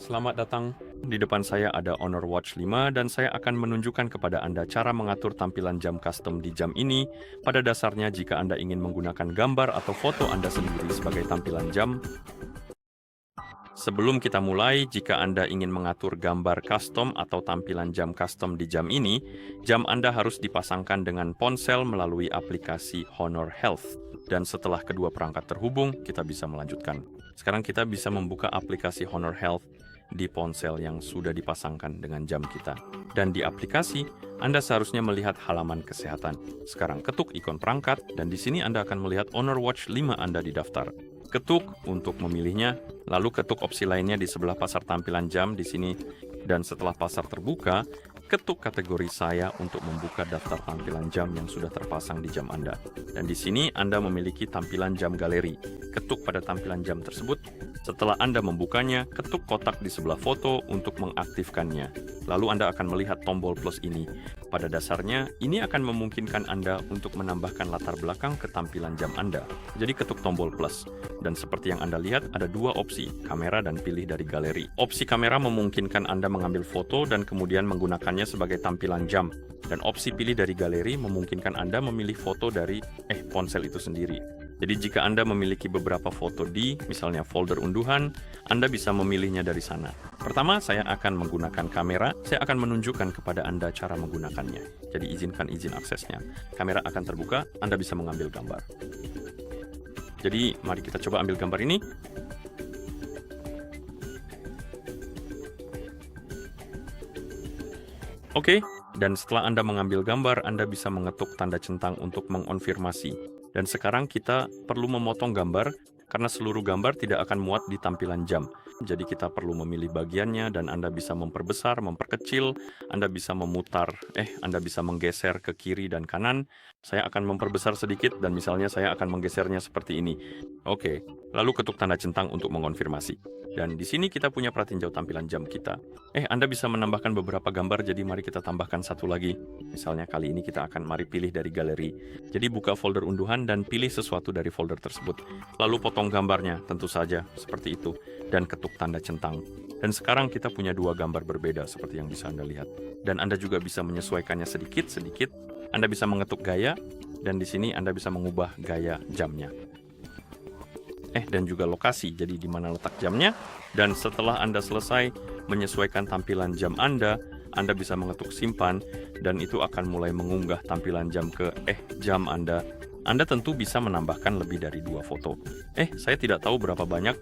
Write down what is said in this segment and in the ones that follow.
Selamat datang. Di depan saya ada Honor Watch 5 dan saya akan menunjukkan kepada Anda cara mengatur tampilan jam custom di jam ini. Pada dasarnya jika Anda ingin menggunakan gambar atau foto Anda sendiri sebagai tampilan jam, sebelum kita mulai, jika Anda ingin mengatur gambar custom atau tampilan jam custom di jam ini, jam Anda harus dipasangkan dengan ponsel melalui aplikasi Honor Health. Dan setelah kedua perangkat terhubung, kita bisa melanjutkan. Sekarang kita bisa membuka aplikasi Honor Health di ponsel yang sudah dipasangkan dengan jam kita. Dan di aplikasi, Anda seharusnya melihat halaman kesehatan. Sekarang ketuk ikon perangkat, dan di sini Anda akan melihat Honor Watch 5 Anda di daftar. Ketuk untuk memilihnya, lalu ketuk opsi lainnya di sebelah pasar tampilan jam di sini. Dan setelah pasar terbuka, ketuk kategori saya untuk membuka daftar tampilan jam yang sudah terpasang di jam Anda. Dan di sini Anda memiliki tampilan jam galeri. Ketuk pada tampilan jam tersebut. Setelah Anda membukanya, ketuk kotak di sebelah foto untuk mengaktifkannya. Lalu Anda akan melihat tombol plus ini. Pada dasarnya, ini akan memungkinkan Anda untuk menambahkan latar belakang ke tampilan jam Anda. Jadi ketuk tombol plus. Dan seperti yang Anda lihat, ada dua opsi, kamera dan pilih dari galeri. Opsi kamera memungkinkan Anda mengambil foto dan kemudian menggunakannya sebagai tampilan jam. Dan opsi pilih dari galeri memungkinkan Anda memilih foto dari ponsel itu sendiri. Jadi jika Anda memiliki beberapa foto di, misalnya folder unduhan, Anda bisa memilihnya dari sana. Pertama, saya akan menggunakan kamera. Saya akan menunjukkan kepada Anda cara menggunakannya. Jadi izinkan izin aksesnya. Kamera akan terbuka, Anda bisa mengambil gambar. Jadi mari kita coba ambil gambar ini. Oke, dan setelah Anda mengambil gambar, Anda bisa mengetuk tanda centang untuk mengonfirmasi. Dan sekarang kita perlu memotong gambar, karena seluruh gambar tidak akan muat di tampilan jam. Jadi kita perlu memilih bagiannya, dan Anda bisa memperbesar, memperkecil, Anda bisa memutar, Anda bisa menggeser ke kiri dan kanan. Saya akan memperbesar sedikit, dan misalnya saya akan menggesernya seperti ini. Oke, lalu ketuk tanda centang untuk mengonfirmasi. Dan di sini kita punya pratinjau tampilan jam kita. Anda bisa menambahkan beberapa gambar, jadi mari kita tambahkan satu lagi. Misalnya kali ini kita akan mari pilih dari galeri. Jadi buka folder unduhan dan pilih sesuatu dari folder tersebut. Lalu potong gambarnya, tentu saja, seperti itu. Dan ketuk tanda centang. Dan sekarang kita punya dua gambar berbeda, seperti yang bisa Anda lihat. Dan Anda juga bisa menyesuaikannya sedikit-sedikit. Anda bisa mengetuk gaya, dan di sini Anda bisa mengubah gaya jamnya. Dan juga lokasi, jadi di mana letak jamnya. Dan setelah Anda selesai menyesuaikan tampilan jam Anda bisa mengetuk simpan, dan itu akan mulai mengunggah tampilan jam ke jam Anda. Anda tentu bisa menambahkan lebih dari 2 foto. Saya tidak tahu berapa banyak,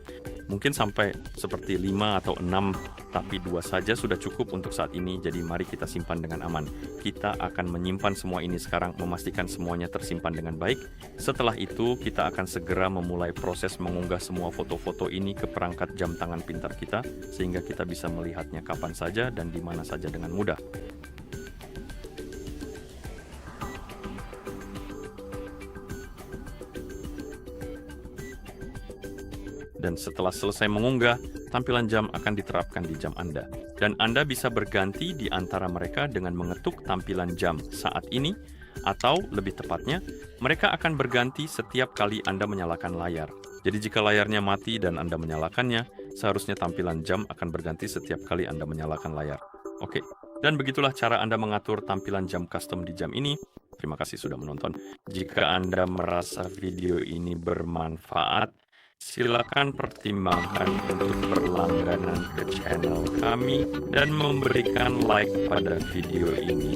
mungkin sampai seperti 5 atau 6, tapi 2 saja sudah cukup untuk saat ini, jadi mari kita simpan dengan aman. Kita akan menyimpan semua ini sekarang, memastikan semuanya tersimpan dengan baik. Setelah itu, kita akan segera memulai proses mengunggah semua foto-foto ini ke perangkat jam tangan pintar kita, sehingga kita bisa melihatnya kapan saja dan di mana saja dengan mudah. Dan setelah selesai mengunggah, tampilan jam akan diterapkan di jam Anda. Dan Anda bisa berganti di antara mereka dengan mengetuk tampilan jam saat ini, atau lebih tepatnya, mereka akan berganti setiap kali Anda menyalakan layar. Jadi jika layarnya mati dan Anda menyalakannya, seharusnya tampilan jam akan berganti setiap kali Anda menyalakan layar. Oke, dan begitulah cara Anda mengatur tampilan jam custom di jam ini. Terima kasih sudah menonton. Jika Anda merasa video ini bermanfaat, silakan pertimbangkan untuk berlangganan ke channel kami dan memberikan like pada video ini.